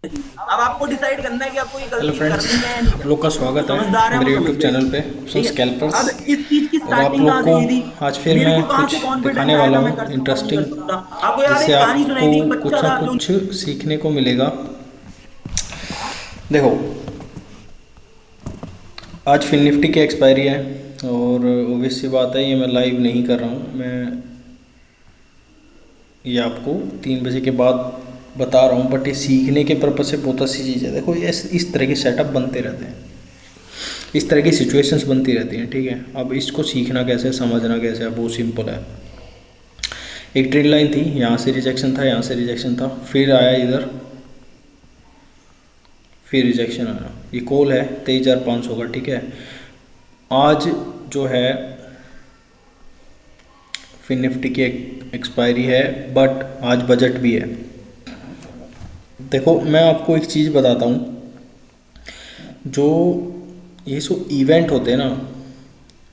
अब आपको डिसाइड करना है कि आपको ये हेलो गलती फ्रेंड्स, करनी है या नहीं आप लोग का करनी। स्वागत समझदार है है वो मेरे समझ यूट्यूब चैनल लेगा। पे सम ठीक है। स्कैल्पर्स। अब इस चीज की और आप स्टार्टिंग लोग कहाँ से को हुई थी? आज फिर मेरे मैं को कहाँ कुछ से कॉन्फिडेंस दिखाने आया वाला था मैं हूँ कर सकता हूँ, नहीं इंटरेस्टिंग, कर सकता। आपको याद है, जिससे एक कहानी आपको सुनाई थी, एक बच्चा कुछ ना था जो। कुछ सीखने को मिलेगा। देखो, आज फिन निफ्टी की एक्सपायरी है और ओबियस सी बात है, ये मैं लाइव नहीं कर रहा हूँ, मैं ये आपको 3 बजे के बाद बता रहा हूँ, बट ये सीखने के पर्पज़ से बहुत अच्छी चीज़ है। देखो, ये इस तरह के सेटअप बनते रहते हैं, इस तरह की सिचुएशंस बनती रहती हैं, ठीक है। अब इसको सीखना कैसे, समझना कैसे है, बहुत सिंपल है। एक ट्रेन लाइन थी, यहाँ से रिजेक्शन था, यहाँ से रिजेक्शन था, फिर आया इधर, फिर रिजेक्शन आया। ये कॉल है 23,500 का, ठीक है। आज जो है फिर निफ्टी की एक्सपायरी है, बट आज बजट भी है। देखो, मैं आपको एक चीज़ बताता हूँ, जो ये सो इवेंट होते हैं ना,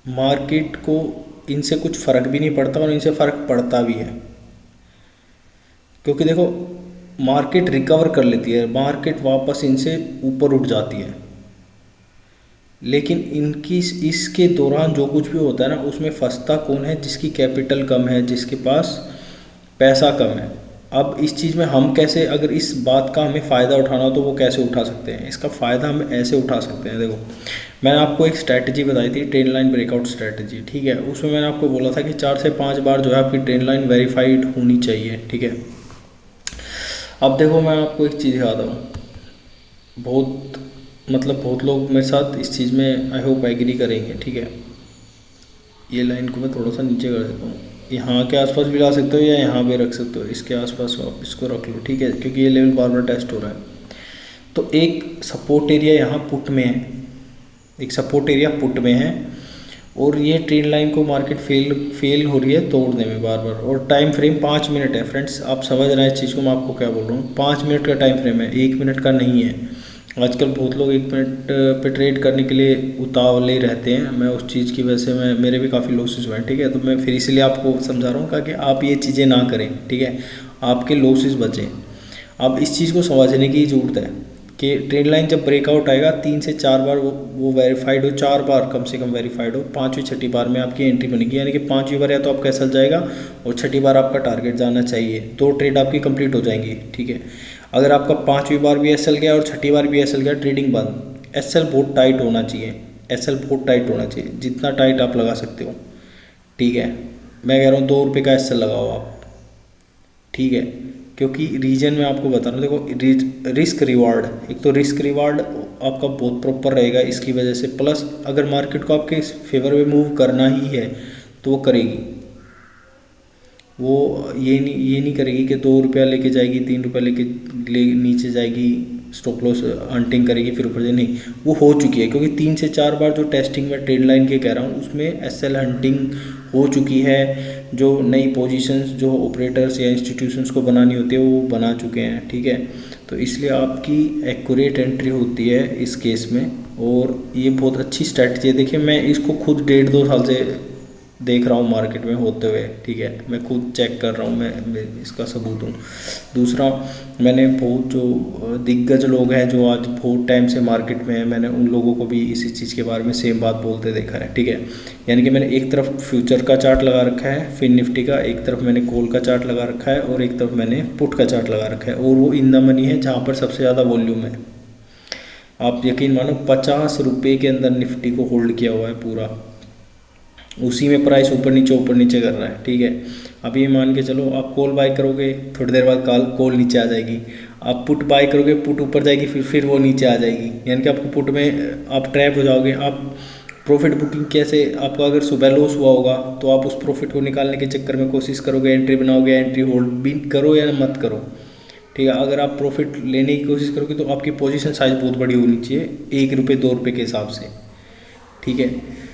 मार्केट को इनसे कुछ फ़र्क भी नहीं पड़ता और इनसे फ़र्क पड़ता भी है। क्योंकि देखो, मार्केट रिकवर कर लेती है, मार्केट वापस इनसे ऊपर उठ जाती है, लेकिन इनकी इसके दौरान जो कुछ भी होता है ना, उसमें फंसता कौन है? जिसकी कैपिटल कम है, जिसके पास पैसा कम है। अब इस चीज़ में हम कैसे, अगर इस बात का हमें फ़ायदा उठाना हो तो वो कैसे उठा सकते हैं? इसका फ़ायदा हम ऐसे उठा सकते हैं। देखो, मैंने आपको एक स्ट्रैटेजी बताई थी, ट्रेंड लाइन ब्रेकआउट स्ट्रैटेजी, ठीक है। उसमें मैंने आपको बोला था कि 4 से 5 बार जो है आपकी ट्रेंड लाइन वेरीफाइड होनी चाहिए, ठीक है। अब देखो, मैं आपको एक चीज़ दिखाता हूँ, बहुत मतलब बहुत लोग मेरे साथ इस चीज़ में आई होप एग्री करेंगे, ठीक है। ये लाइन को मैं थोड़ा सा नीचे कर देता हूँ, यहाँ के आसपास भी ला सकते हो या यहाँ भी रख सकते हो, इसके आसपास आप इसको रख लो, ठीक है, क्योंकि ये लेवल बार बार टेस्ट हो रहा है। तो एक सपोर्ट एरिया यहाँ पुट में है, एक सपोर्ट एरिया पुट में है, और ये ट्रेंड लाइन को मार्केट फेल हो रही है तोड़ने में बार बार। और टाइम फ्रेम 5 मिनट है फ्रेंड्स, आप समझ रहे हैं इस चीज़ को, मैं आपको क्या बोल रहा हूँ। 5 मिनट का टाइम फ्रेम है, 1 मिनट का नहीं है। आजकल बहुत लोग 1 मिनट पे ट्रेड करने के लिए उतावले रहते हैं, मैं उस चीज़ की वजह से मैं मेरे भी काफ़ी लॉसेस हुए हैं, ठीक है। तो मैं फिर इसलिए आपको समझा रहा हूँ कि आप ये चीज़ें ना करें, ठीक है, आपके लॉसेस बचें। अब इस चीज़ को समझने की ज़रूरत है कि ट्रेंड लाइन जब ब्रेकआउट आएगा 3 से 4 बार वो वेरीफाइड हो, 4 बार कम से कम वेरीफाइड हो, पाँचवीं छठी बार में आपकी एंट्री बनेगी। यानी कि पाँचवीं बार या तो आपका एसएल जाएगा और छठी बार आपका टारगेट जाना चाहिए, 2 ट्रेड आपकी कंप्लीट हो जाएंगी, ठीक है। अगर आपका पाँचवीं बार भी एसएल गया और छठी बार भी एसएल गया, ट्रेडिंग बंद। एसएल बहुत टाइट होना चाहिए, एसएल बहुत टाइट होना चाहिए, जितना टाइट आप लगा सकते हो, ठीक है। मैं कह रहा हूँ 2 रुपये का एसएल लगाओ आप, ठीक है। क्योंकि रीजन में आपको बता रहा हूँ, देखो रिस्क रिवार्ड, एक तो रिस्क रिवार्ड आपका बहुत प्रॉपर रहेगा इसकी वजह से, प्लस अगर मार्केट को आपके फेवर में मूव करना ही है तो वो करेगी। वो ये नहीं करेगी कि 2 रुपया लेके जाएगी, 3 रुपया ले नीचे जाएगी, स्टॉप लॉस हंटिंग करेगी फिर ऊपर से, नहीं। वो हो चुकी है, क्योंकि 3 से 4 बार जो टेस्टिंग में ट्रेड लाइन के कह रहा हूँ उसमें एसएल हंटिंग हो चुकी है। जो नई पोजीशंस जो ऑपरेटर्स या इंस्टीट्यूशंस को बनानी होती है वो बना चुके हैं, ठीक है। तो इसलिए आपकी एक्यूरेट एंट्री होती है इस केस में, और ये बहुत अच्छी स्ट्रैटेजी है। देखिए, मैं इसको खुद 1.5-2 साल से देख रहा हूँ मार्केट में होते हुए, ठीक है, मैं खुद चेक कर रहा हूँ, मैं इसका सबूत हूँ। दूसरा, मैंने बहुत जो दिग्गज लोग हैं जो आज बहुत टाइम से मार्केट में हैं, मैंने उन लोगों को भी इसी चीज़ के बारे में सेम बात बोलते देखा है, ठीक है। यानी कि मैंने एक तरफ फ्यूचर का चार्ट लगा रखा है फिन निफ्टी का, एक तरफ मैंने कॉल का चार्ट लगा रखा है, और एक तरफ मैंने पुट का चार्ट लगा रखा है, और वो इन द मनी है जहाँ पर सबसे ज़्यादा वॉल्यूम है। आप यकीन मानो, 50 रुपये के अंदर निफ्टी को होल्ड किया हुआ है पूरा, उसी में प्राइस ऊपर नीचे कर रहा है, ठीक है। अब ये मान के चलो, आप कॉल बाय करोगे, थोड़ी देर बाद कॉल नीचे आ जाएगी। आप पुट बाय करोगे, पुट ऊपर जाएगी, फिर वो नीचे आ जाएगी। यानी कि आपको पुट में आप ट्रैप हो जाओगे। आप प्रॉफिट बुकिंग कैसे, आपका अगर सुबह लॉस हुआ होगा तो आप उस प्रॉफिट को निकालने के चक्कर में कोशिश करोगे, एंट्री बनाओगे, एंट्री होल्ड भी करो या मत करो, ठीक है। अगर आप प्रॉफिट लेने की कोशिश करोगे तो आपकी पोजीशन साइज बहुत बड़ी होनी चाहिए, 1 रुपये 2 रुपये के हिसाब से, ठीक है।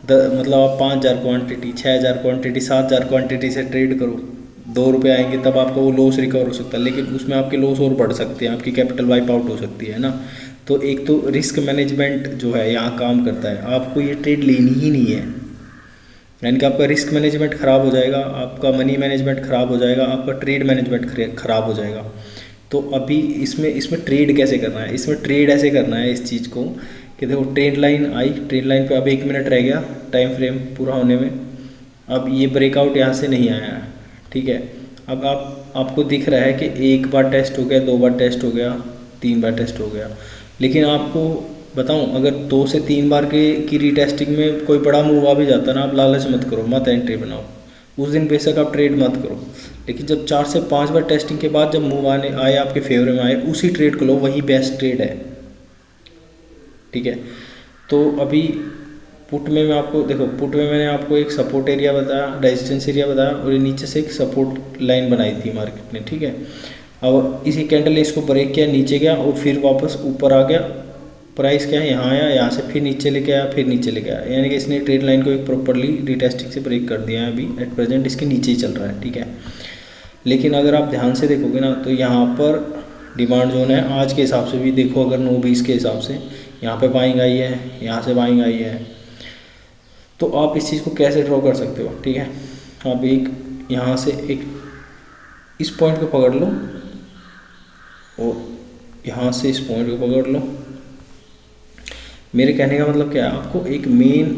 मतलब आप 5,000 क्वांटिटी, 6,000 क्वांटिटी, 7,000 क्वांटिटी से ट्रेड करो, 2 रुपये आएंगे तब आपका वो लॉस रिकवर हो सकता है, लेकिन उसमें आपके लॉस और बढ़ सकते हैं, आपकी कैपिटल वाइप आउट हो सकती है ना। तो एक तो रिस्क मैनेजमेंट जो है यहाँ काम करता है, आपको ये ट्रेड लेनी ही नहीं है। यानी कि आपका रिस्क मैनेजमेंट ख़राब हो जाएगा, आपका मनी मैनेजमेंट ख़राब हो जाएगा, आपका ट्रेड मैनेजमेंट ख़राब हो जाएगा, तो अभी इसमें इसमें ट्रेड कैसे करना है, इसमें ट्रेड ऐसे करना है इस चीज़ को कि देखो ट्रेंड लाइन आई, ट्रेंड लाइन पे अब 1 मिनट रह गया टाइम फ्रेम पूरा होने में। अब ये ब्रेकआउट यहाँ से नहीं आया है, ठीक है। अब आपको दिख रहा है कि एक बार टेस्ट हो गया, 2 बार टेस्ट हो गया, 3 बार टेस्ट हो गया। लेकिन आपको बताऊं, अगर 2 से 3 बार की रीटेस्टिंग में कोई बड़ा मूव आ भी जाता है ना, आप लालच मत करो, मत एंट्री बनाओ उस दिन, बेशक आप ट्रेड मत करो। लेकिन जब 4 से 5 बार टेस्टिंग के बाद जब मूव आने आए आपके फेवर में आए, उसी ट्रेड को लो, वही बेस्ट ट्रेड है, ठीक है। तो अभी पुट में मैं आपको देखो, पुट में मैंने आपको एक सपोर्ट एरिया बताया, रेजिस्टेंस एरिया बताया, और ये नीचे से एक सपोर्ट लाइन बनाई थी मार्केट ने, ठीक है। अब इसी कैंडल ने इसको ब्रेक किया, नीचे गया और फिर वापस ऊपर आ गया, प्राइस क्या है यहाँ आया, यहाँ से फिर नीचे लेके आया, फिर नीचे लेके आया, यानी कि इसने ट्रेड लाइन को एक प्रॉपरली रिटेस्टिंग से ब्रेक कर दिया है। अभी एट प्रेजेंट इसके नीचे ही चल रहा है, ठीक है। लेकिन अगर आप ध्यान से देखोगे ना, तो यहाँ पर डिमांड जोन है आज के हिसाब से भी, देखो अगर 9:20 के हिसाब से यहाँ पे बाइंग आई है, यहाँ से बाइंग आई है, तो आप इस चीज़ को कैसे ड्रॉ कर सकते हो, ठीक है। आप एक यहाँ से एक इस पॉइंट को पकड़ लो और यहाँ से इस पॉइंट को पकड़ लो। मेरे कहने का मतलब क्या है, आपको एक मेन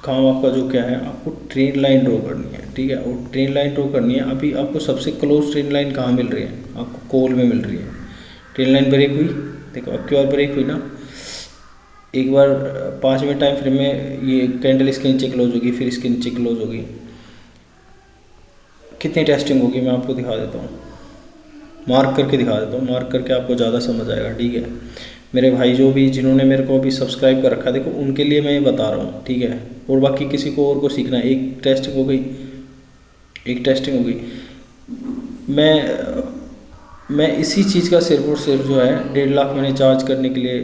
काम आपका जो क्या है, आपको ट्रेंड लाइन ड्रॉ करनी है, ठीक है। और ट्रेंड लाइन ड्रॉ करनी है, अभी आपको सबसे क्लोज ट्रेंड लाइन कहाँ मिल रही है, आपको कॉल में मिल रही है। ट्रेंड लाइन ब्रेक हुई, देखो अब की बार ब्रेक हुई ना, एक बार 5 मिनट टाइम फ्रेम में ये कैंडल इसके नीचे क्लोज होगी, फिर इसके नीचे क्लोज होगी, कितनी टेस्टिंग होगी मैं आपको दिखा देता हूँ, मार्क करके दिखा देता हूँ, मार्क करके आपको ज़्यादा समझ आएगा, ठीक है। मेरे भाई जो भी जिन्होंने मेरे को अभी सब्सक्राइब कर रखा है, देखो उनके लिए मैं ये बता रहा हूँ, ठीक है। और बाकी किसी को और को सीखना है, एक टेस्टिंग हो गई, एक टेस्टिंग हो गई। मैं इसी चीज़ का सिर्फ और सिर्फ जो है 1.5 लाख मैंने चार्ज करने के लिए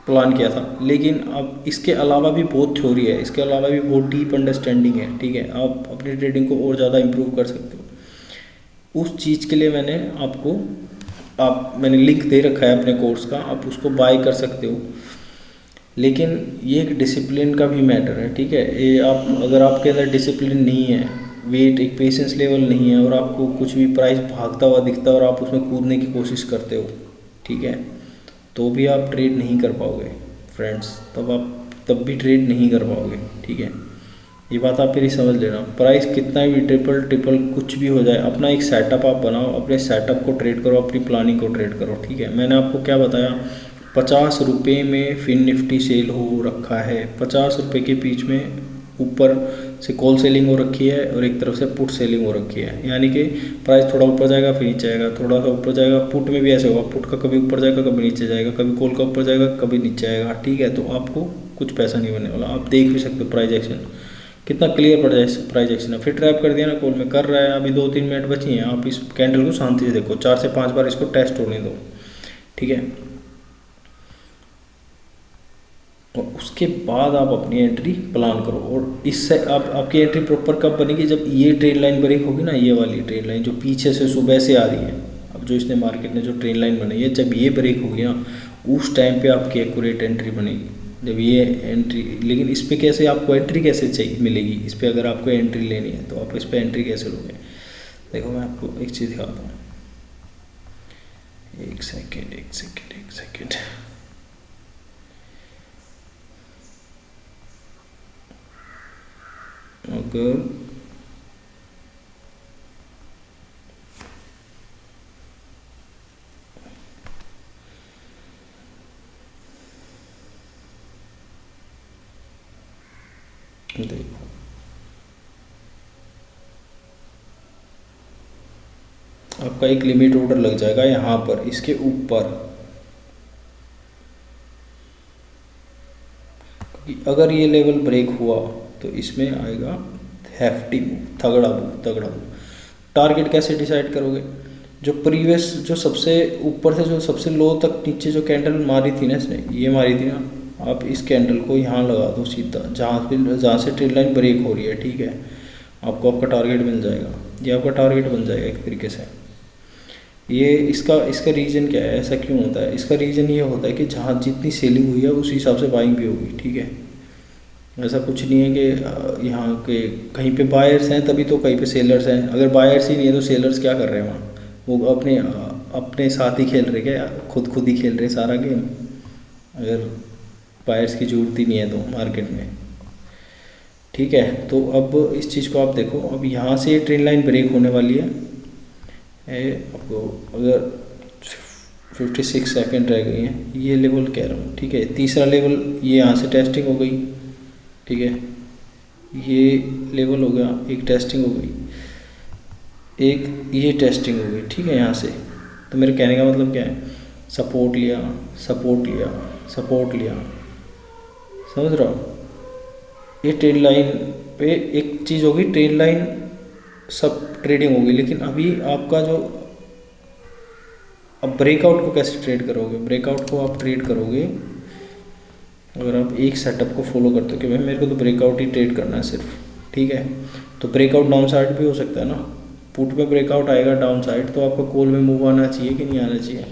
प्लान किया था। लेकिन अब इसके अलावा भी बहुत थ्योरी है, इसके अलावा भी बहुत डीप अंडरस्टैंडिंग है, ठीक है। आप अपनी ट्रेडिंग को और ज़्यादा इम्प्रूव कर सकते हो। उस चीज़ के लिए मैंने लिंक दे रखा है अपने कोर्स का, आप उसको बाय कर सकते हो। लेकिन ये एक डिसिप्लिन का भी मैटर है, ठीक है। ये अगर आपके अंदर डिसिप्लिन नहीं है, वेट एक पेशेंस लेवल नहीं है, और आपको कुछ भी प्राइस भागता हुआ दिखता है और आप उसमें कूदने की कोशिश करते हो, ठीक है, तो भी आप ट्रेड नहीं कर पाओगे फ्रेंड्स, तब भी ट्रेड नहीं कर पाओगे, ठीक है। ये बात आप फिर ही समझ लेना। प्राइस कितना भी ट्रिपल कुछ भी हो जाए, अपना एक सेटअप आप बनाओ, अपने सेटअप को ट्रेड करो, अपनी प्लानिंग को ट्रेड करो, ठीक है। मैंने आपको क्या बताया, 50 रुपये में फिन निफ्टी सेल हो रखा है, 50 रुपये के बीच में ऊपर से कॉल सेलिंग हो रखी है और एक तरफ से पुट सेलिंग हो रखी है, यानी कि प्राइस थोड़ा ऊपर जाएगा फिर नीचे आएगा, थोड़ा सा ऊपर जाएगा। पुट में भी ऐसे होगा, पुट का कभी ऊपर जाएगा कभी नीचे जाएगा, कभी कॉल का ऊपर जाएगा कभी नीचे आएगा, ठीक है। तो आपको कुछ पैसा नहीं बनने वाला। आप देख भी सकते हो प्राइस एक्शन कितना क्लियर पड़ जाए, प्राइस एक्शन है। फिर ट्रैप कर दिया ना, कॉल में कर रहा है, अभी 2-3 मिनट बची हैं, आप इस कैंडल को शांति से देखो, 4 से 5 बार इसको टेस्ट होने दो, ठीक है। और उसके बाद आप अपनी एंट्री प्लान करो। और इससे आपकी एंट्री प्रॉपर कब बनेगी, जब ये ट्रेड लाइन ब्रेक होगी ना, ये वाली ट्रेड लाइन जो पीछे से सुबह से आ रही है, अब जो इसने मार्केट ने जो ट्रेड लाइन बनाई है, जब ये ब्रेक होगी ना, उस टाइम पे आपकी एक्यूरेट एंट्री बनेगी। जब ये एंट्री, लेकिन इस पर कैसे आपको एंट्री कैसे चाहिए मिलेगी, इस पर अगर आपको एंट्री लेनी है तो आप इस पर एंट्री कैसे लोगे। देखो मैं आपको एक चीज़ दिखाता हूँ, एक सेकेंड। अगर देखो आपका एक लिमिट ऑर्डर लग जाएगा यहाँ पर, इसके ऊपर, अगर ये लेवल ब्रेक हुआ तो इसमें आएगा हैफ्टी मूव, तगड़ा मूव। टारगेट कैसे डिसाइड करोगे, जो प्रीवियस जो सबसे ऊपर से जो सबसे लो तक नीचे जो कैंडल मारी थी ना इसने, ये मारी थी ना, आप इस कैंडल को यहाँ लगा दो सीधा, जहाँ से ट्रेड लाइन ब्रेक हो रही है, ठीक है। आपको आपका टारगेट मिल जाएगा, ये आपका टारगेट बन जाएगा एक तरीके से। ये इसका रीज़न क्या है, ऐसा क्यों होता है, इसका रीज़न ये होता है कि जहाँ जितनी सेलिंग हुई है उसी हिसाब से बाइंग भी होगी, ठीक है। ऐसा कुछ नहीं है कि यहाँ के कहीं पे बायर्स हैं तभी तो कहीं पे सेलर्स हैं, अगर बायर्स ही नहीं है तो सेलर्स क्या कर रहे हैं वहाँ, वो अपने अपने साथ ही खेल रहे क्या, खुद ही खेल रहे सारा गेम, अगर बायर्स की जरूरत ही नहीं है तो मार्केट में। ठीक है, तो अब इस चीज़ को आप देखो, अब यहाँ से ट्रेंड लाइन ब्रेक होने वाली है। आपको अगर 56 सेकंड रह गई हैं, ये लेवल कह रहा हूँ। ठीक है, तीसरा लेवल ये यहाँ से टेस्टिंग हो गई। ठीक है, ये लेवल हो गया, एक टेस्टिंग हो गई, एक ये टेस्टिंग हो गई। ठीक है, यहाँ से तो मेरे कहने का मतलब क्या है, सपोर्ट लिया, सपोर्ट लिया, सपोर्ट लिया, समझ रहा हो। ये ट्रेंड लाइन पे एक चीज़ होगी, ट्रेंड लाइन सब ट्रेडिंग होगी, लेकिन अभी आपका जो, अब ब्रेकआउट को कैसे ट्रेड करोगे, ब्रेकआउट को आप ट्रेड करोगे अगर आप एक सेटअप को फॉलो करते हो कि भाई मेरे को तो ब्रेकआउट ही ट्रेड करना है सिर्फ। ठीक है, तो ब्रेकआउट डाउन साइड भी हो सकता है ना, पुट पे ब्रेकआउट आएगा डाउन साइड तो आपका कॉल में मूव आना चाहिए कि नहीं आना चाहिए,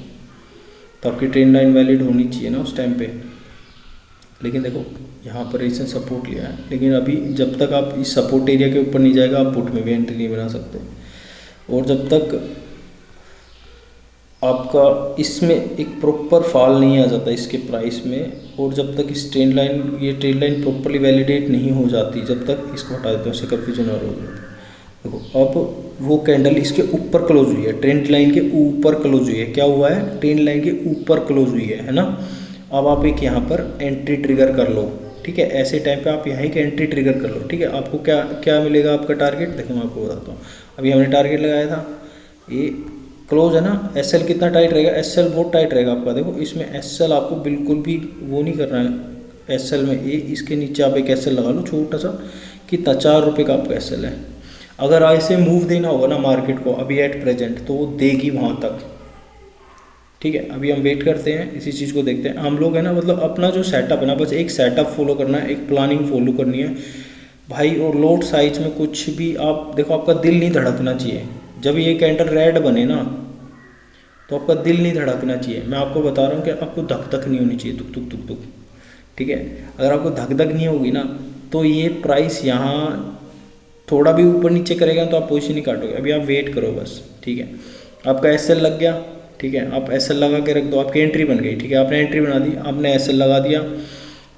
तो आपकी ट्रेंड लाइन वैलिड होनी चाहिए ना उस टाइम पे। लेकिन देखो यहाँ पर इसने सपोर्ट लिया है, लेकिन अभी जब तक आप इस सपोर्ट एरिया के ऊपर नहीं जाएगा आप पुट में भी एंट्री नहीं बना सकते, और जब तक आपका इसमें एक प्रॉपर फॉल नहीं आ जाता इसके प्राइस में, और जब तक इस ट्रेंड लाइन, ये ट्रेंड लाइन प्रॉपरली वैलिडेट नहीं हो जाती, जब तक इसको हटा देते हैं उससे कन्फ्यूजन और हो जाता है। देखो अब वो कैंडल इसके ऊपर क्लोज हुई है, ट्रेंड लाइन के ऊपर क्लोज हुई है, क्या हुआ है, ट्रेंड लाइन के ऊपर क्लोज हुई है ना। अब आप एक यहाँ पर एंट्री ट्रिगर कर लो। ठीक है, ऐसे टाइम पे आप यहाँ की एंट्री ट्रिगर कर लो। ठीक है, आपको क्या क्या मिलेगा, आपका टारगेट देखो मैं आपको बताता हूँ। अभी हमने टारगेट लगाया था, ये क्लोज है ना, एस एल कितना टाइट रहेगा, एस एल बहुत टाइट रहेगा आपका। देखो इसमें एस एल आपको बिल्कुल भी वो नहीं करना है, एस एल में ये इसके नीचे आप एक एस एल लगा लो छोटा सा, कितना 4 रुपये का आपका एस एल है। अगर ऐसे मूव देना होगा ना मार्केट को अभी एट प्रेजेंट, तो वो देगी वहाँ तक। ठीक है, अभी हम वेट करते हैं, इसी चीज़ को देखते हैं हम लोग है ना, मतलब अपना जो सेटअप है ना, बस एक सेटअप फॉलो करना है, एक प्लानिंग फॉलो करनी है भाई। और लोड साइज में कुछ भी आप देखो, आपका दिल नहीं धड़कना चाहिए जब ये कैंडल रेड बने ना, तो आपका दिल नहीं धड़कना चाहिए। मैं आपको बता रहा हूँ कि आपको धक धक नहीं होनी चाहिए, तुक तुक तुक तुक। ठीक है, अगर आपको धक धक नहीं होगी ना, तो ये प्राइस यहाँ थोड़ा भी ऊपर नीचे करेगा तो आप पोजीशन नहीं काटोगे। अभी आप वेट करो बस। ठीक है, आपका एस एल लग गया। ठीक है, आप एस एल लगा के रख दो, आपकी एंट्री बन गई। ठीक है, आपने एंट्री बना दी, आपने एस एल लगा दिया।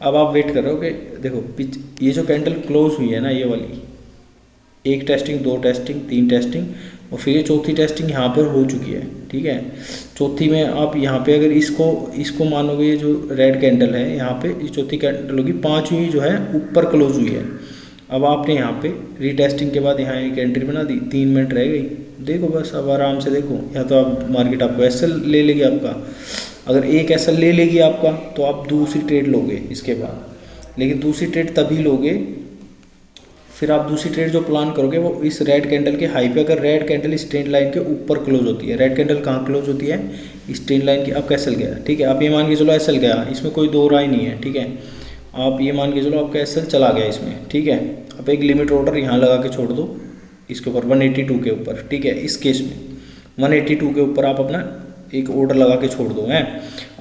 अब आप वेट कर रहे हो कि देखो ये जो कैंडल क्लोज हुई है ना, ये वाली, एक टेस्टिंग, दो टेस्टिंग, तीन टेस्टिंग, और फिर ये चौथी टेस्टिंग यहाँ पर हो चुकी है। ठीक है, चौथी में आप यहाँ पे अगर इसको मानोगे, ये जो रेड कैंडल है यहाँ पे, ये चौथी कैंडल होगी, पाँचवीं जो है ऊपर क्लोज हुई है। अब आपने यहाँ पे रीटेस्टिंग के बाद यहाँ एक एंट्री बना दी, 3 मिनट रह गई, देखो बस अब आराम से देखो, या तो आप मार्केट आपको एस एल ले लेगी आपका, अगर एक एस एल ले लेगी आपका तो आप दूसरी ट्रेड लोगे इसके बाद। लेकिन दूसरी ट्रेड तभी लोगे, फिर आप दूसरी ट्रेड जो प्लान करोगे वो इस रेड कैंडल के हाई पे, अगर रेड कैंडल इस ट्रेंड लाइन के ऊपर क्लोज होती है। रेड कैंडल कहाँ क्लोज होती है, इस ट्रेंड लाइन की। आपका एस एल गया, ठीक है, आप ये मान के चलो एस एल गया, इसमें कोई दो राय नहीं है। ठीक है, आप ये मान के चलो आपका एस एल चला गया इसमें। ठीक है, आप एक लिमिट ऑर्डर यहाँ लगा के छोड़ दो इसके ऊपर 182 के ऊपर। ठीक है, इस केस में 182 के ऊपर आप अपना एक ऑर्डर लगा के छोड़ दो हैं।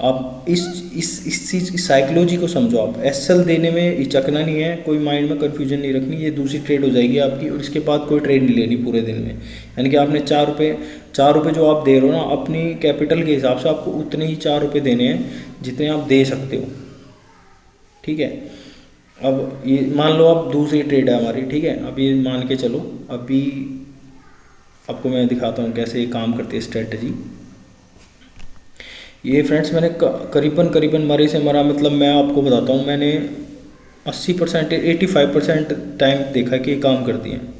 आप इस चीज़ की साइकोलॉजी को समझो। आप एसएल देने में हिचकना नहीं है, कोई माइंड में कन्फ्यूजन नहीं रखनी। ये दूसरी ट्रेड हो जाएगी आपकी, और इसके बाद कोई ट्रेड नहीं लेनी पूरे दिन में। यानी कि आपने 4 रुपये जो आप दे रहे हो ना, अपनी कैपिटल के हिसाब से आपको उतने ही 4 रुपये देने हैं जितने आप दे सकते हो। ठीक है, अब ये मान लो आप दूसरी ट्रेड है हमारी। ठीक है, अब ये मान के चलो, अभी आपको मैं दिखाता हूँ कैसे ये काम करती है स्ट्रेटजी। ये फ्रेंड्स मैंने करीबन मरे से मरा, मतलब मैं आपको बताता हूँ, मैंने 80% 85% टाइम देखा कि ये काम करती हैं।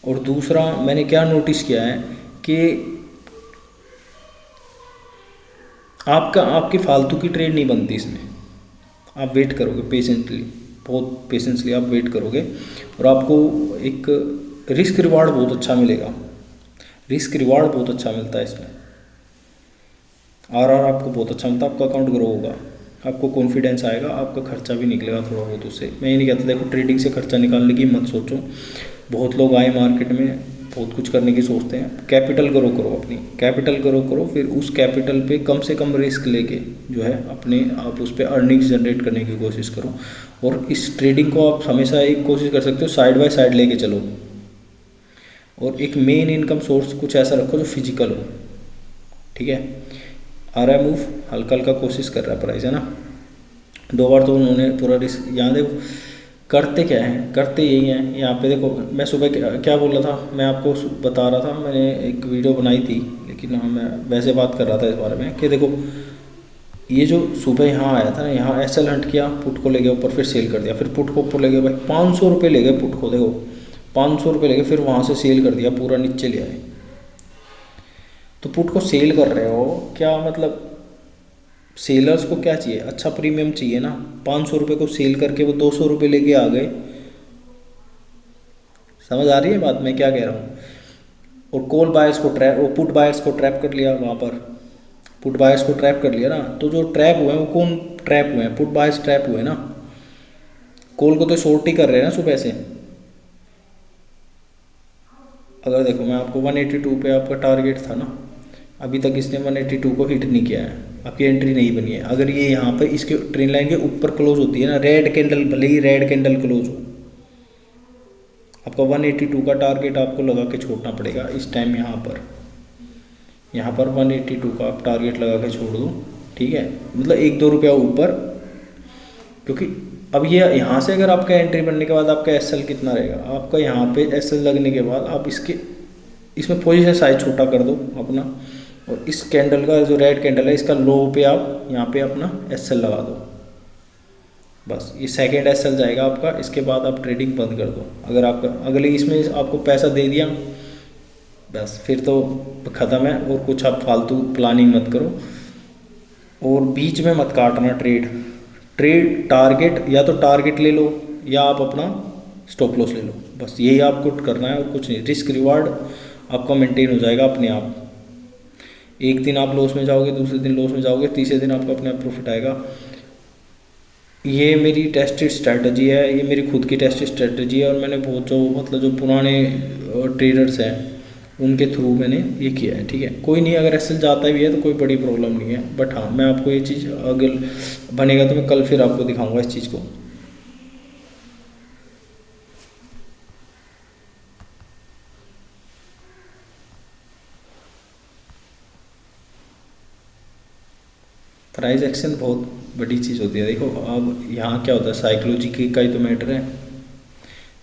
और दूसरा मैंने क्या नोटिस किया है कि आपकी फालतू की ट्रेड नहीं बनती इसमें। आप वेट करोगे पेशेंटली, बहुत पेशेंसली आप वेट करोगे, और आपको एक रिस्क रिवार्ड बहुत अच्छा मिलेगा। रिस्क रिवार्ड बहुत अच्छा मिलता है इसमें, आर आपको बहुत अच्छा मिलता है। आपका अकाउंट ग्रो होगा, आपको कॉन्फिडेंस आएगा, आपका खर्चा भी निकलेगा थोड़ा बहुत उससे। मैं ये नहीं कहता देखो ट्रेडिंग से खर्चा निकालने की मत सोचो। बहुत लोग आए मार्केट में बहुत कुछ करने की सोचते हैं। कैपिटल ग्रो करो, अपनी कैपिटल ग्रो करो, फिर उस कैपिटल पे कम से कम रिस्क लेके जो है अपने आप उस पर अर्निंग्स जनरेट करने की कोशिश करो। और इस ट्रेडिंग को आप हमेशा एक कोशिश कर सकते हो, साइड बाय साइड लेके चलो, और एक मेन इनकम सोर्स कुछ ऐसा रखो जो फिजिकल हो। ठीक है, आ रहा है मूव, हल्का हल्का कोशिश कर रहा है प्राइस, है ना। 2 बार तो उन्होंने पूरा रिस्क, यहाँ देखो करते क्या है, करते यही हैं। यहाँ पे देखो मैं सुबह क्या बोल रहा था, मैं आपको बता रहा था, मैंने एक वीडियो बनाई थी, लेकिन हाँ मैं वैसे बात कर रहा था इस बारे में कि देखो ये जो सुबह यहाँ आया था ना, यहाँ एसएल हंट किया, पुट को ले गया ऊपर, फिर सेल कर दिया, फिर पुट को ऊपर ले गया भाई, 500 रुपये ले गए पुट को, देखो 500 रुपये ले गए, फिर वहाँ से सेल कर दिया, पूरा नीचे ले आए। तो पुट को सेल कर रहे हो क्या, मतलब सेलर्स को क्या चाहिए, अच्छा प्रीमियम चाहिए ना। 500 रुपये को सेल करके वो 200 रुपये लेके आ गए। समझ आ रही है बात मैं क्या कह रहा हूँ। और कॉल बायर्स को ट्रैप, वो पुट बायर्स को ट्रैप कर लिया वहाँ पर, पुट बायर्स को ट्रैप कर लिया ना। तो जो ट्रैप हुए हैं वो कौन ट्रैप हुए हैं, पुट बायर्स ट्रैप हुए ना। कॉल को तो शॉर्ट ही कर रहे हैं ना सुबह से। अगर देखो मैं आपको 182 पे आपका टारगेट था ना, अभी तक इसने 182 को हिट नहीं किया है, आपकी एंट्री नहीं बनी है। अगर ये यहाँ पे इसके ट्रेन लाइन के ऊपर क्लोज होती है ना, रेड कैंडल, भले ही रेड कैंडल क्लोज हो, आपका 182 का टारगेट आपको लगा के छोड़ना पड़ेगा इस टाइम। यहाँ पर 182 का आप टारगेट लगा के छोड़ दो, ठीक है, मतलब 1-2 रुपया ऊपर। क्योंकि अब ये यहाँ से अगर आपका एंट्री बनने के बाद आपका एसएल कितना रहेगा, आपका यहाँ पे एसएल लगने के बाद आप इसमें पोजीशन साइज छोटा कर दो अपना, और इस कैंडल का जो रेड कैंडल है इसका लो पे आप यहाँ पे अपना एसएल लगा दो। बस ये सेकंड एसएल जाएगा आपका, इसके बाद आप ट्रेडिंग बंद कर दो। अगर आपका अगले इसमें आपको पैसा दे दिया, बस फिर तो ख़त्म है। और कुछ आप फालतू प्लानिंग मत करो, और बीच में मत काटना ट्रेड टारगेट, या तो टारगेट ले लो या आप अपना स्टॉप लॉस ले लो, बस यही आपको करना है और कुछ नहीं। रिस्क रिवार्ड आपका मेंटेन हो जाएगा अपने आप। एक दिन आप लॉस में जाओगे, दूसरे दिन लॉस में जाओगे, तीसरे दिन आपका अपने आप प्रॉफिट आएगा। ये मेरी टेस्टेड स्ट्रैटेजी है, ये मेरी खुद की टेस्टेड स्ट्रैटेजी है, और मैंने बहुत जो पुराने ट्रेडर्स हैं उनके थ्रू मैंने ये किया है, ठीक है। कोई नहीं, अगर एसएल जाता भी है तो कोई बड़ी प्रॉब्लम नहीं है, बट हाँ मैं आपको ये चीज़ अगर बनेगा तो मैं कल फिर आपको दिखाऊंगा इस चीज़ को। प्राइस एक्शन बहुत बड़ी चीज़ होती है। देखो अब यहाँ क्या होता है, साइकोलॉजी का ही तो मैटर है,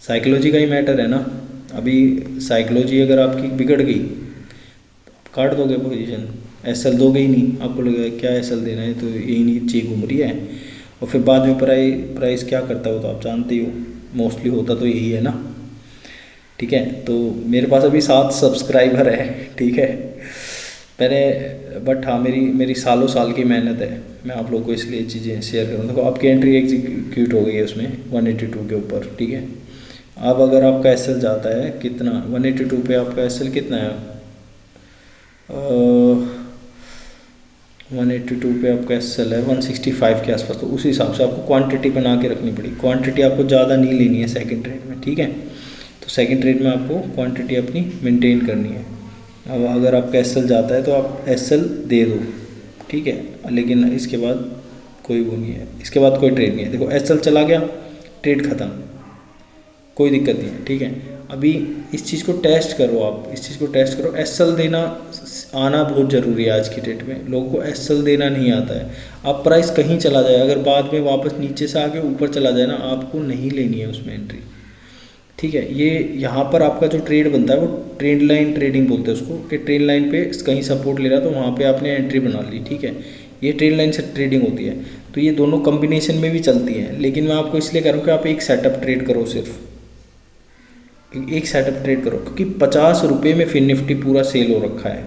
साइकोलॉजी का ही मैटर है ना। अभी साइकोलॉजी अगर आपकी बिगड़ गई, काट दोगे पोजीशन, एसएल दोगे ही नहीं, आपको लगेगा क्या एसएल देना है, तो यही नीचे घूम रही है। और फिर बाद में प्राइस क्या करता हो तो आप जानते ही हो, मोस्टली होता तो यही है ना, ठीक है। तो मेरे पास अभी 7 सब्सक्राइबर है, ठीक है, मैंने, बट हाँ मेरी सालों साल की मेहनत है, मैं आप लोगों को इसलिए चीज़ें शेयर करूँ। देखो आपकी एंट्री एग्जीक्यूट हो गई है उसमें 182 के ऊपर, ठीक है। अब अगर आपका एसएल जाता है कितना, 182 पे आपका एसएल कितना है, 182 पे आपका एसएल है 165 के आसपास, तो उसी हिसाब से आपको क्वांटिटी बना के रखनी पड़ी। क्वांटिटी आपको ज़्यादा नहीं लेनी है सेकंड ट्रेड में, ठीक है। तो सेकंड ट्रेड में आपको क्वांटिटी अपनी मेंटेन करनी है। अब अगर आपका एसएल जाता है तो आप एसएल दे दो, ठीक है, लेकिन इसके बाद कोई वो नहीं है, इसके बाद कोई ट्रेड नहीं है। देखो एसएल चला गया, ट्रेड ख़त्म, कोई दिक्कत नहीं है, ठीक है। अभी इस चीज़ को टेस्ट करो, आप इस चीज़ को टेस्ट करो। एसएल देना आना बहुत ज़रूरी है आज की डेट में, लोगों को एसएल देना नहीं आता है। आप प्राइस कहीं चला जाए, अगर बाद में वापस नीचे से आके ऊपर चला जाए ना, आपको नहीं लेनी है उसमें एंट्री, ठीक है। ये यहाँ पर आपका जो ट्रेड बनता है वो ट्रेंड लाइन ट्रेडिंग बोलते हैं उसको, कि ट्रेंड लाइन पे कहीं सपोर्ट ले रहा तो वहाँ पे आपने एंट्री बना ली, ठीक है। ये ट्रेंड लाइन से ट्रेडिंग होती है, तो ये दोनों कॉम्बिनेशन में भी चलती है। लेकिन मैं आपको इसलिए कह रहा हूँ कि आप एक सेटअप ट्रेड करो, सिर्फ एक सेटअप ट्रेड करो, क्योंकि 50 रुपये में फिर निफ्टी पूरा सेल हो रखा है।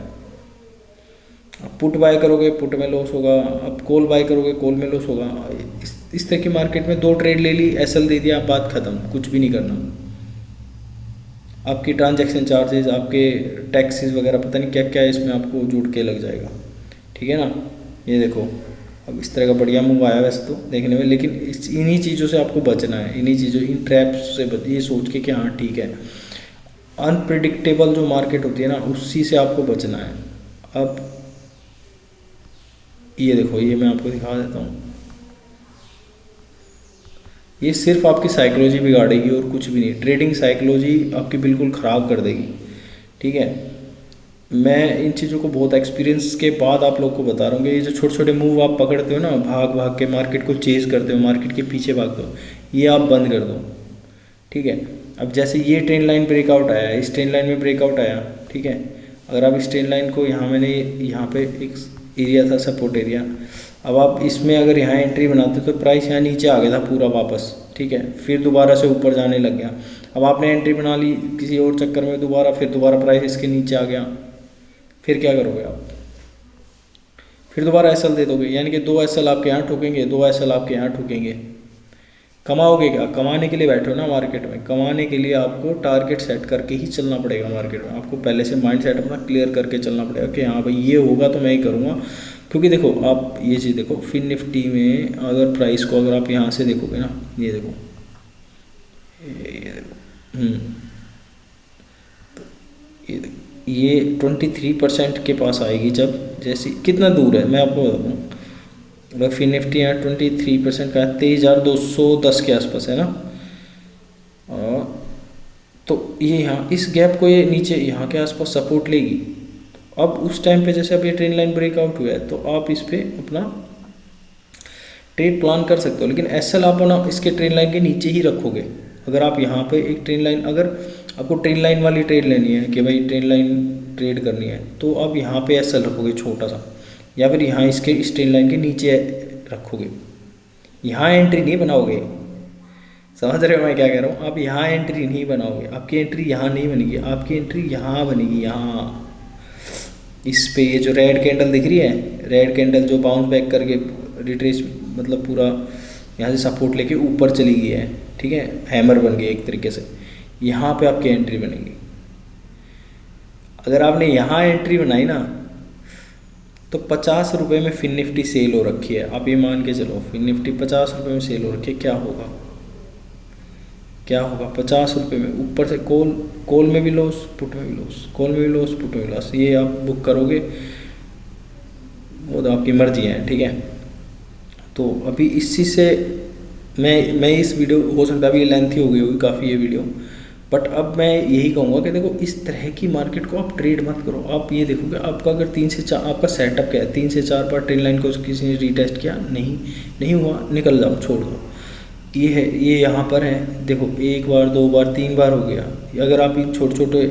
आप पुट बाय करोगे, पुट में लॉस होगा, आप कॉल बाय करोगे, कॉल में लॉस होगा। इस तरह की मार्केट में 2 ट्रेड ले ली, एसएल दे दिया, बात ख़त्म, कुछ भी नहीं करना। आपकी ट्रांजैक्शन चार्जेस, आपके टैक्सेस वगैरह, पता नहीं क्या क्या है इसमें आपको जुड़ के लग जाएगा, ठीक है ना। ये देखो अब इस तरह का बढ़िया मूव आया वैसे तो देखने में, लेकिन इन्हीं चीज़ों से आपको बचना है, इन्हीं चीज़ों, इन ट्रैप्स से ये सोच के कि हाँ ठीक है, अनप्रिडिक्टेबल जो मार्केट होती है ना, उसी से आपको बचना है। अब ये देखो, ये मैं आपको दिखा देता हूँ, ये सिर्फ आपकी साइकोलॉजी बिगाड़ेगी और कुछ भी नहीं। ट्रेडिंग साइकोलॉजी आपकी बिल्कुल ख़राब कर देगी, ठीक है। मैं इन चीज़ों को बहुत एक्सपीरियंस के बाद आप लोग को बता रहा हूँ कि ये जो छोटे छोटे मूव आप पकड़ते हो ना, भाग भाग के मार्केट को चेज करते हो, मार्केट के पीछे भागते हो, ये आप बंद कर दो। ठीक है, अब जैसे ये ट्रेंड लाइन ब्रेकआउट आया, इस ट्रेंड लाइन में ब्रेकआउट आया, ठीक है, अगर आप इस ट्रेंड लाइन को यहाँ मैंने यहाँ पे एक एरिया था सपोर्ट एरिया, अब आप इसमें अगर यहाँ एंट्री बनाते तो प्राइस यहाँ नीचे आ गया था पूरा वापस। ठीक है, फिर दोबारा से ऊपर जाने लग गया। अब आपने एंट्री बना ली किसी और चक्कर में, दोबारा फिर दोबारा प्राइस इसके नीचे आ गया, फिर क्या करोगे आप? फिर दोबारा एसएल दे दोगे, यानी कि 2 एसएल आपके यहाँ ठोकेंगे, 2 एसएल आपके यहाँ ठोकेंगे। कमाओगे क्या? कमाने के लिए बैठे हो ना मार्केट में, कमाने के लिए आपको टारगेट सेट करके ही चलना पड़ेगा मार्केट में। आपको पहले से माइंड सेट अपना क्लियर करके चलना पड़ेगा कि हाँ भाई ये होगा तो मैं ही करूँगा। क्योंकि देखो आप ये चीज़ देखो, फिन निफ्टी में अगर प्राइस को अगर आप यहाँ से देखोगे ना, ये देखो, ये देखो, ये 23% के पास आएगी जब, जैसे कितना दूर है मैं आपको बता दूँ। अगर फिन निफ्टी यहाँ 23% का 23,210 के आसपास है ना, तो ये यहाँ इस गैप को ये नीचे यहाँ के आसपास सपोर्ट लेगी। अब उस टाइम पे जैसे अब ये ट्रेंड लाइन ब्रेकआउट हुआ है तो आप इस पर अपना ट्रेड प्लान कर सकते हो, लेकिन एसएल आप ना इसके ट्रेंड लाइन के नीचे ही रखोगे। अगर आप यहाँ पे एक ट्रेंड लाइन, अगर आपको ट्रेंड लाइन वाली ट्रेड लेनी है कि भाई ट्रेंड लाइन ट्रेड करनी है, तो आप यहाँ पे एसएल रखोगे छोटा सा, या फिर यहाँ इसके इस ट्रेंड लाइन के नीचे रखोगे। यहाँ एंट्री नहीं बनाओगे, समझ रहे हो मैं क्या कह रहा हूँ? आप यहाँ एंट्री नहीं बनाओगे, आपकी एंट्री यहाँ नहीं बनेगी, आपकी एंट्री यहाँ बनेगी, यहाँ इस पे। ये जो रेड कैंडल दिख रही है, रेड कैंडल जो बाउंस बैक करके रिट्रेस मतलब पूरा यहाँ से सपोर्ट लेके ऊपर चली गई है, ठीक है, हैमर बन गई एक तरीके से, यहाँ पे आपकी एंट्री बनेगी। अगर आपने यहाँ एंट्री बनाई ना तो 50 रुपये में फिन निफ्टी सेल हो रखी है। आप ये मान के चलो फिन निफ्टी 50 रुपये में सेल हो रखी है, क्या होगा, क्या होगा? 50 रुपये में ऊपर से कॉल में भी लॉस, पुट में भी लॉस, कॉल में भी लॉस, पुट में भी लॉस। ये आप बुक करोगे वो तो आपकी मर्जी है, ठीक है। तो अभी इस चीज़ से मैं इस वीडियो, हो सकता है अभी लेंथी हो गई होगी काफ़ी ये वीडियो, बट अब मैं यही कहूँगा कि देखो इस तरह की मार्केट को आप ट्रेड मत करो। आप ये देखोगे आपका अगर 3 से 4 आपका सेटअप क्या है, 3 से 4 बार ट्रेंड लाइन को किसी ने रीटेस्ट किया, नहीं हुआ, निकल जाओ, छोड़ दो। ये है, ये यहाँ पर है, देखो 1 बार 2 बार 3 बार हो गया। अगर आप इन छोटे छोटे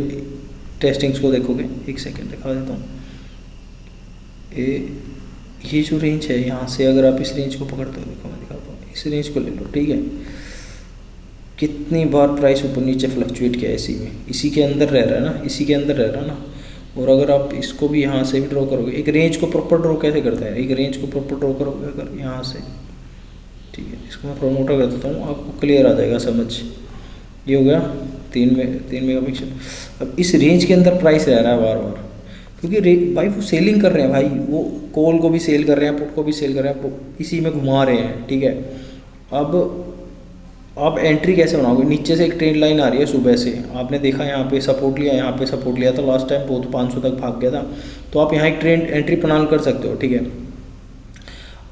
टेस्टिंग्स को देखोगे, एक सेकेंड दिखा देता हूँ, ये जो रेंज है यहाँ से अगर आप इस रेंज को पकड़ते हो, देखो मैं दिखाता हूँ, इस रेंज को ले लो, ठीक है, कितनी बार प्राइस ऊपर नीचे फ्लक्चुएट किया है इसी में, इसी के अंदर रह रहा है ना, इसी के अंदर रह रहा है ना। और अगर आप इसको भी यहाँ से भी ड्रॉ करोगे, एक रेंज को प्रॉपर ड्रॉ कैसे करते हैं, एक रेंज को प्रॉपर ड्रॉ करोगे अगर यहाँ से, ठीक है, इसको मैं प्रोमोटर कर देता हूँ, आपको क्लियर आ जाएगा समझ। ये हो गया 3 मेगापिक्सल। अब इस रेंज के अंदर प्राइस रह रहा है बार बार, क्योंकि भाई वो सेलिंग कर रहे हैं, भाई वो कॉल को भी सेल कर रहे हैं, पुट को भी सेल कर रहे हैं, इसी में घुमा रहे हैं, ठीक है। अब आप एंट्री कैसे बनाओगे? नीचे से एक ट्रेंड लाइन आ रही है सुबह से, आपने देखा यहाँ पे सपोर्ट लिया, यहाँ पे सपोर्ट लिया था लास्ट टाइम, बहुत 500 तक भाग गया था, तो आप यहाँ एक ट्रेंड एंट्री प्लान कर सकते हो, ठीक है।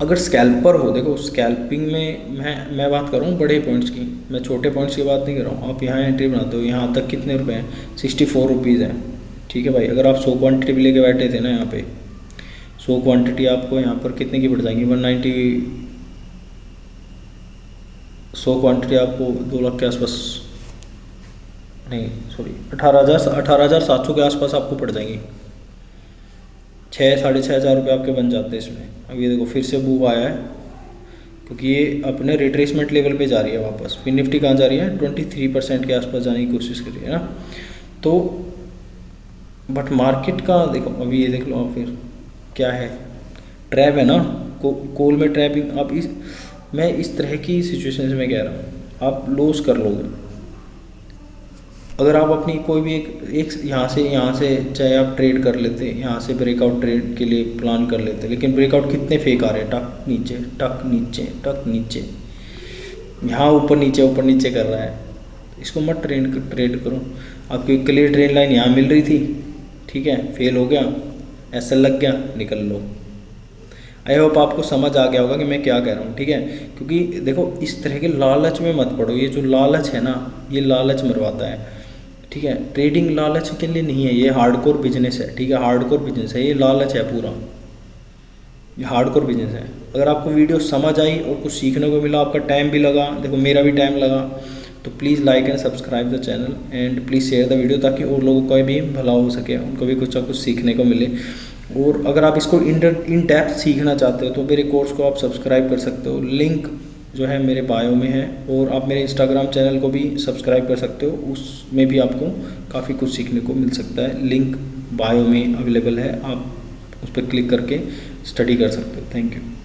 अगर स्कैल्पर हो, देखो स्कैल्पिंग में मैं बात कर रहा हूँ बड़े पॉइंट्स की, मैं छोटे पॉइंट्स की बात नहीं कर रहा हूँ। आप यहाँ एंट्री बनाते हो, यहाँ तक कितने रुपए हैं? 64 रुपीज़ हैं, ठीक है भाई। अगर आप 100 क्वान्टिटी भी लेके बैठे थे ना, यहाँ पे 100 क्वान्टिटी आपको यहाँ पर कितने की पड़ जाएंगी? 100 क्वान्टिटी आपको 2 लाख के आसपास, नहीं सॉरी 18,700 के आसपास आपको पड़ जाएंगी। 6-6,5 हज़ार रुपये आपके बन जाते हैं इसमें। अब ये देखो फिर से मूव आया है, क्योंकि ये अपने रिट्रेसमेंट लेवल पे जा रही है वापस। फिर निफ्टी कहाँ जा रही है? 23% के आसपास जाने की कोशिश कर रही है ना। तो बट मार्केट का देखो, अभी ये देख लो आप, फिर क्या है, ट्रैप है ना, कॉल में ट्रैपिंग। आप मैं इस तरह की सिचुएशन में कह रहा हूँ, आप लॉस कर लोगे अगर आप अपनी कोई भी एक यहाँ से चाहे आप ट्रेड कर लेते, यहाँ से ब्रेकआउट ट्रेड के लिए प्लान कर लेते, लेकिन ब्रेकआउट कितने फेक आ रहे हैं, टक नीचे टक नीचे टक नीचे, यहाँ ऊपर नीचे कर रहा है। इसको मत ट्रेड करो। आपकी क्लियर ट्रेड लाइन यहाँ मिल रही थी, ठीक है, फेल हो गया, ऐसा लग गया, निकल लो। आई होप आपको समझ आ गया होगा कि मैं क्या कह रहा हूँ, ठीक है। क्योंकि देखो इस तरह के लालच में मत पड़ो, ये जो लालच है ना, ये लालच मरवाता है, ठीक है, ट्रेडिंग लालच के लिए नहीं है, ये हार्डकोर बिजनेस है। ठीक है, हार्डकोर बिजनेस है, ये लालच है पूरा, ये हार्डकोर बिजनेस है। अगर आपको वीडियो समझ आई और कुछ सीखने को मिला, आपका टाइम भी लगा, देखो मेरा भी टाइम लगा, तो please like and subscribe the channel and please share the video, ताकि और लोगों का भी भला हो सके, उनको भी कुछ ना कुछ सीखने को मिले। और अगर आप इसको इन डेप्थ सीखना चाहते हो तो मेरे कोर्स को आप सब्सक्राइब कर सकते हो, लिंक जो है मेरे बायो में है। और आप मेरे इंस्टाग्राम चैनल को भी सब्सक्राइब कर सकते हो, उसमें भी आपको काफ़ी कुछ सीखने को मिल सकता है। लिंक बायो में अवेलेबल है, आप उस पर क्लिक करके स्टडी कर सकते हो। Thank you.